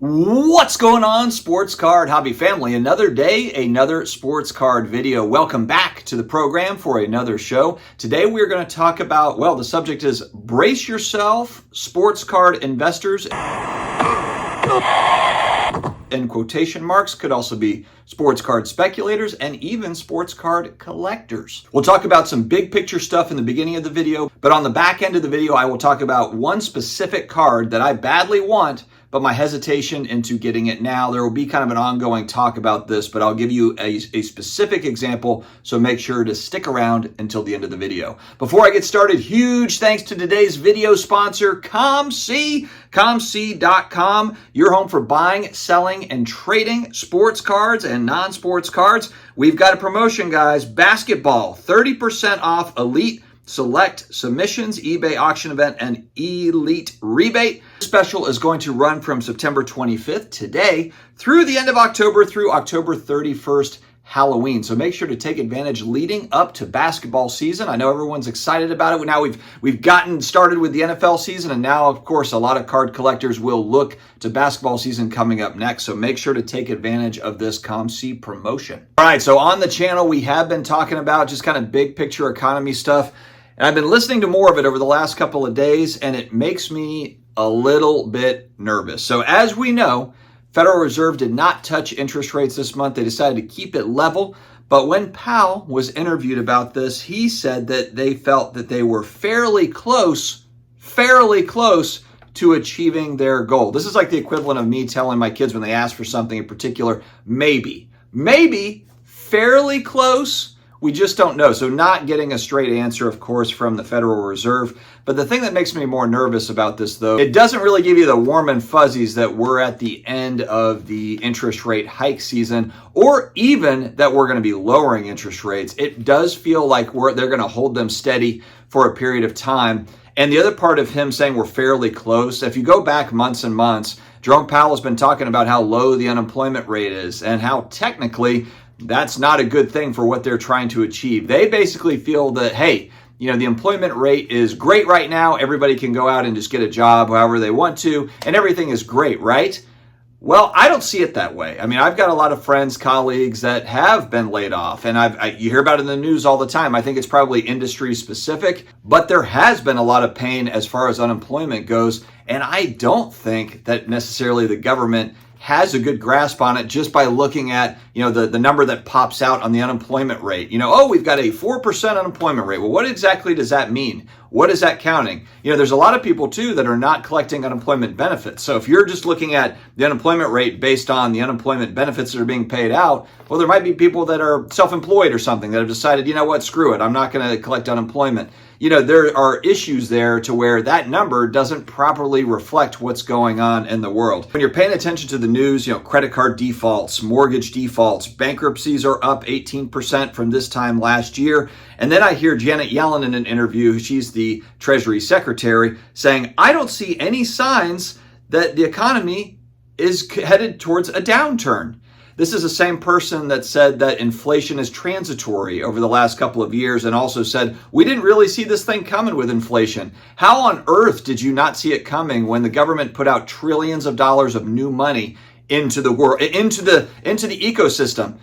What's going on, sports card hobby family? Another day, another sports card video. Welcome back to the program for another show. Today we're going to talk about, well, the subject is brace yourself, sports card investors. In quotation marks, could also be sports card speculators and even sports card collectors. We'll talk about some big picture stuff in the beginning of the video, but on the back end of the video, I will talk about one specific card that I badly want, but my hesitation into getting it now. There will be kind of an ongoing talk about this, but I'll give you a specific example, so make sure to stick around until the end of the video. Before I get started, huge thanks to today's video sponsor, COMC, COMC.com, your home for buying, selling, and trading sports cards and non-sports cards. We've got a promotion, guys. Basketball, 30% off Elite Select Submissions, eBay auction event, and Elite rebate. This special is going to run from September 25th, today, through the end of October, through October 31st, Halloween. So make sure to take advantage leading up to basketball season. I know everyone's excited about it. Now we've gotten started with the NFL season, and now, of course, a lot of card collectors will look to basketball season coming up next. So make sure to take advantage of this COMC promotion. All right, so on the channel, we have been talking about just kind of big picture economy stuff. And I've been listening to more of it over the last couple of days, and it makes me a little bit nervous. So as we know, Federal Reserve did not touch interest rates this month. They decided to keep it level. But when Powell was interviewed about this, he said that they felt that they were fairly close to achieving their goal. This is like the equivalent of me telling my kids when they ask for something in particular, maybe, fairly close. We just don't know. So not getting a straight answer, of course, from the Federal Reserve. But the thing that makes me more nervous about this, though, it doesn't really give you the warm and fuzzies that we're at the end of the interest rate hike season, or even that we're going to be lowering interest rates. It does feel like they're going to hold them steady for a period of time. And the other part of him saying we're fairly close, if you go back months and months, Jerome Powell has been talking about how low the unemployment rate is and how technically that's not a good thing for what they're trying to achieve. They basically feel that, hey, the employment rate is great right now. Everybody can go out and just get a job however they want to, and everything is great, right? Well, I don't see it that way. I mean, I've got a lot of friends, colleagues that have been laid off, and you hear about it in the news all the time. I think it's probably industry specific, but there has been a lot of pain as far as unemployment goes, and I don't think that necessarily the government has a good grasp on it just by looking at, the number that pops out on the unemployment rate. We've got a 4% unemployment rate. Well, what exactly does that mean? What is that counting? There's a lot of people too that are not collecting unemployment benefits. So if you're just looking at the unemployment rate based on the unemployment benefits that are being paid out, well, there might be people that are self-employed or something that have decided, screw it, I'm not going to collect unemployment. There are issues there to where that number doesn't properly reflect what's going on in the world. When you're paying attention to the news, credit card defaults, mortgage defaults, bankruptcies are up 18% from this time last year. And then I hear Janet Yellen in an interview, she's the Treasury Secretary, saying, I don't see any signs that the economy is headed towards a downturn. This is the same person that said that inflation is transitory over the last couple of years, and also said, we didn't really see this thing coming with inflation. How on earth did you not see it coming when the government put out trillions of dollars of new money into the world, into the ecosystem?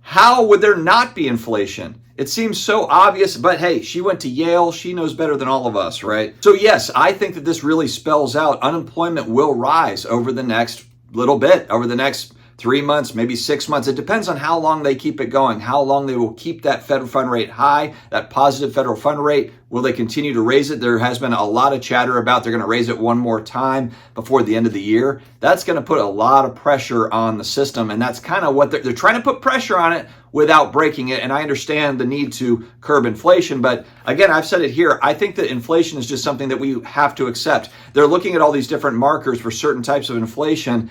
How would there not be inflation? It seems so obvious, but hey, she went to Yale. She knows better than all of us, right? So yes, I think that this really spells out unemployment will rise over the next little bit, over the next 3 months, maybe 6 months. It depends on how long they keep it going, how long they will keep that federal fund rate high, that positive federal fund rate. Will they continue to raise it? There has been a lot of chatter about they're going to raise it one more time before the end of the year. That's going to put a lot of pressure on the system, and that's kind of what they're trying to put pressure on it without breaking it. And I understand the need to curb inflation, but again, I've said it here, I think that inflation is just something that we have to accept. They're looking at all these different markers for certain types of inflation.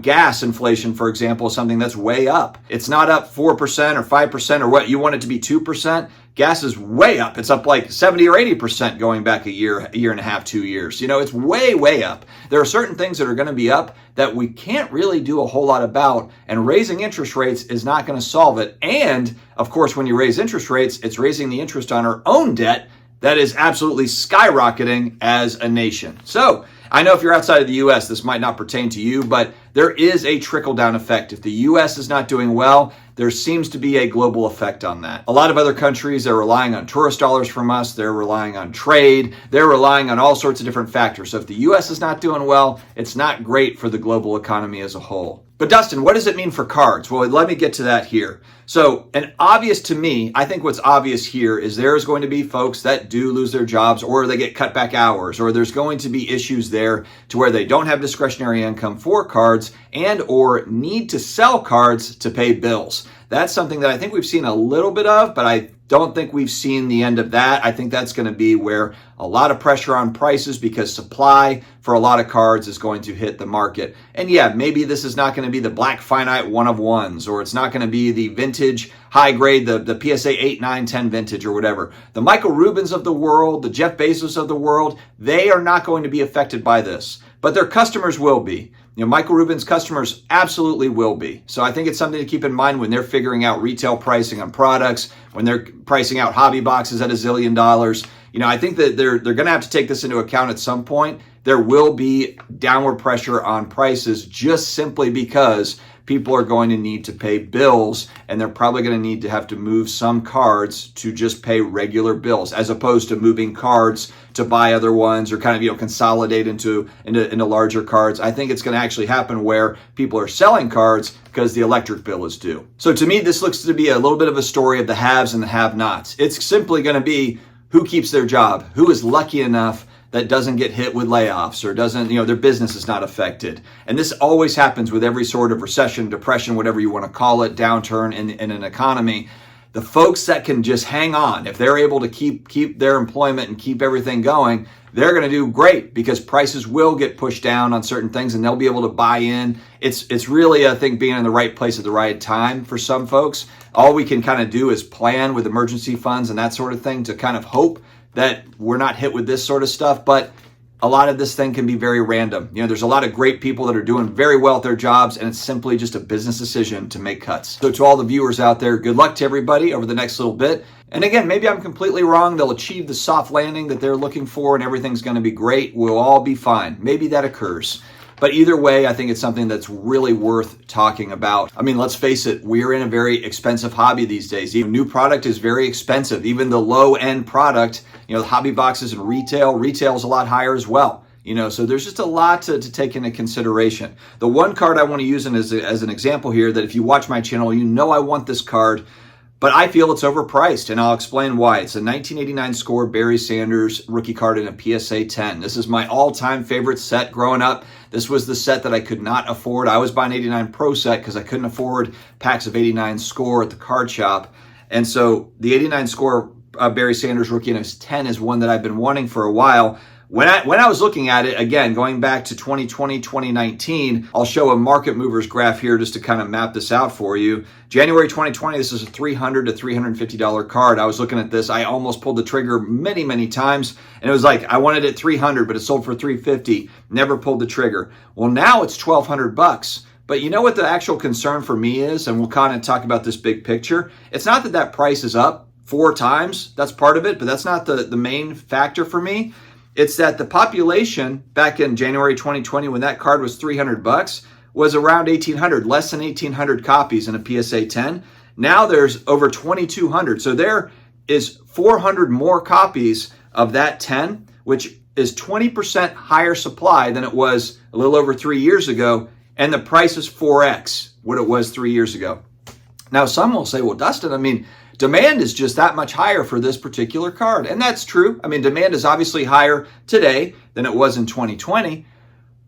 Gas inflation, for example, is something that's way up. It's not up 4% or 5% or what you want it to be 2%. Gas is way up. It's up like 70 or 80% going back a year and a half, 2 years. It's way up. There are certain things that are going to be up that we can't really do a whole lot about, and raising interest rates is not going to solve it. And of course, when you raise interest rates, it's raising the interest on our own debt that is absolutely skyrocketing as a nation. So I know if you're outside of the U.S., this might not pertain to you, but there is a trickle-down effect. If the U.S. is not doing well, there seems to be a global effect on that. A lot of other countries are relying on tourist dollars from us. They're relying on trade. They're relying on all sorts of different factors. So if the U.S. is not doing well, it's not great for the global economy as a whole. But Dustin, what does it mean for cards? Well, let me get to that here. So, and obvious to me, I think what's obvious here is there's going to be folks that do lose their jobs, or they get cut back hours, or there's going to be issues there to where they don't have discretionary income for cards and or need to sell cards to pay bills. That's something that I think we've seen a little bit of, but I don't think we've seen the end of that. I think that's going to be where a lot of pressure on prices, because supply for a lot of cards is going to hit the market. And yeah, maybe this is not going to be the black finite 1 of 1s, or it's not going to be the vintage high grade, the PSA 8, 9, 10 vintage or whatever. The Michael Rubins of the world, the Jeff Bezos of the world, they are not going to be affected by this, but their customers will be. You know, Michael Rubin's customers absolutely will be. So I think it's something to keep in mind when they're figuring out retail pricing on products, when they're pricing out hobby boxes at $1 zillion. You know, I think that they're going to have to take this into account at some point. There will be downward pressure on prices just simply because people are going to need to pay bills, and they're probably going to need to have to move some cards to just pay regular bills, as opposed to moving cards to buy other ones or kind of, you know, consolidate into larger cards. I think it's going to actually happen where people are selling cards because the electric bill is due. So to me, this looks to be a little bit of a story of the haves and the have-nots. It's simply going to be who keeps their job, who is lucky enough that doesn't get hit with layoffs, or doesn't, you know, their business is not affected. And this always happens with every sort of recession, depression, whatever you want to call it, downturn in an economy. The folks that can just hang on, if they're able to keep their employment and keep everything going, they're going to do great, because prices will get pushed down on certain things and they'll be able to buy in. It's really, I think, being in the right place at the right time for some folks. All we can kind of do is plan with emergency funds and that sort of thing to kind of hope that we're not hit with this sort of stuff. But a lot of this thing can be very random. You know, there's a lot of great people that are doing very well at their jobs, and it's simply just a business decision to make cuts. So to all the viewers out there, good luck to everybody over the next little bit. And again, maybe I'm completely wrong. They'll achieve the soft landing that they're looking for and everything's going to be great. We'll all be fine. Maybe that occurs. But either way, I think it's something that's really worth talking about. I mean, let's face it, we're in a very expensive hobby these days. Even new product is very expensive. Even the low-end product, you know, the hobby boxes and retail is a lot higher as well. You know, so there's just a lot to take into consideration. The one card I want to use as an example here, that if you watch my channel, you know I want this card, but I feel it's overpriced, and I'll explain why. It's a 1989 score Barry Sanders rookie card in a PSA 10. This is my all-time favorite set growing up. This was the set that I could not afford. I was buying 89 Pro set because I couldn't afford packs of 89 score at the card shop. And so the 89 score Barry Sanders rookie in a 10 is one that I've been wanting for a while. When I was looking at it, again, going back to 2020, 2019, I'll show a market movers graph here just to kind of map this out for you. January 2020, this is a $300 to $350 card. I was looking at this. I almost pulled the trigger many, many times. And it was like, I wanted it $300, but it sold for $350. Never pulled the trigger. Well, now it's $1,200. But you know what the actual concern for me is? And we'll kind of talk about this big picture. It's not that price is up 4 times. That's part of it, but that's not the main factor for me. It's that the population back in January 2020, when that card was $300, was around 1,800, less than 1,800 copies in a PSA 10. Now there's over 2,200. So there is 400 more copies of that 10, which is 20% higher supply than it was a little over 3 years ago. And the price is 4x what it was 3 years ago. Now, some will say, well, Dustin, I mean, demand is just that much higher for this particular card. And that's true. I mean, demand is obviously higher today than it was in 2020.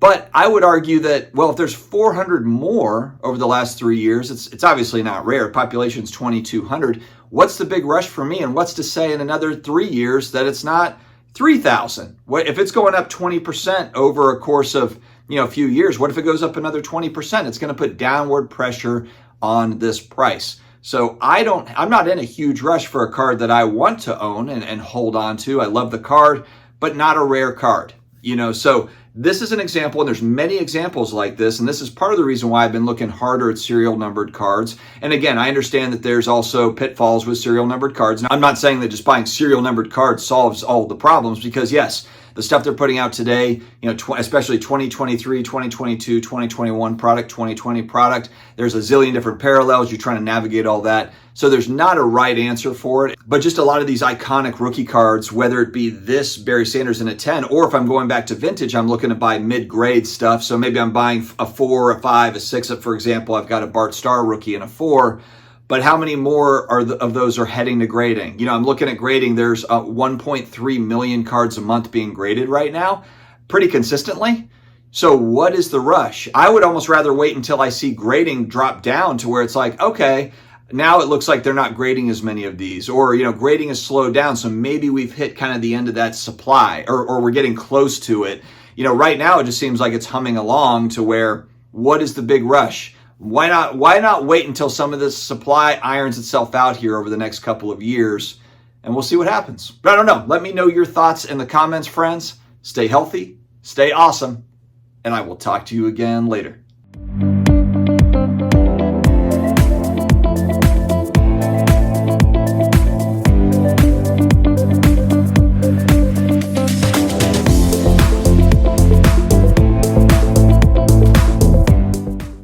But I would argue that, well, if there's 400 more over the last 3 years, it's obviously not rare. Population's 2,200. What's the big rush for me? And what's to say in another 3 years that it's not 3,000? What if it's going up 20% over a course of, you know, a few years? What if it goes up another 20%? It's going to put downward pressure on this price. So I'm not in a huge rush for a card that I want to own and hold on to. I love the card, but not a rare card. You know, so this is an example, and there's many examples like this, and this is part of the reason why I've been looking harder at serial numbered cards. And again, I understand that there's also pitfalls with serial numbered cards. Now, I'm not saying that just buying serial numbered cards solves all the problems, because yes, The stuff they're putting out today, especially 2023, 2022, 2021 product, 2020 product, there's a zillion different parallels. You're trying to navigate all that. So there's not a right answer for it, but just a lot of these iconic rookie cards, whether it be this Barry Sanders in a 10, or if I'm going back to vintage, I'm looking to buy mid-grade stuff. So maybe I'm buying a 4, a 5, a 6. For example, I've got a Bart Starr rookie in a 4. But how many more of those are heading to grading? I'm looking at grading. There's 1.3 million cards a month being graded right now, pretty consistently. So what is the rush? I would almost rather wait until I see grading drop down to where it's like, okay, now it looks like they're not grading as many of these, or, grading has slowed down. So maybe we've hit kind of the end of that supply, or we're getting close to it. Right now it just seems like it's humming along to where, what is the big rush? Why not wait until some of this supply irons itself out here over the next couple of years, and we'll see what happens. But I don't know. Let me know your thoughts in the comments, friends. Stay healthy, stay awesome, and I will talk to you again later.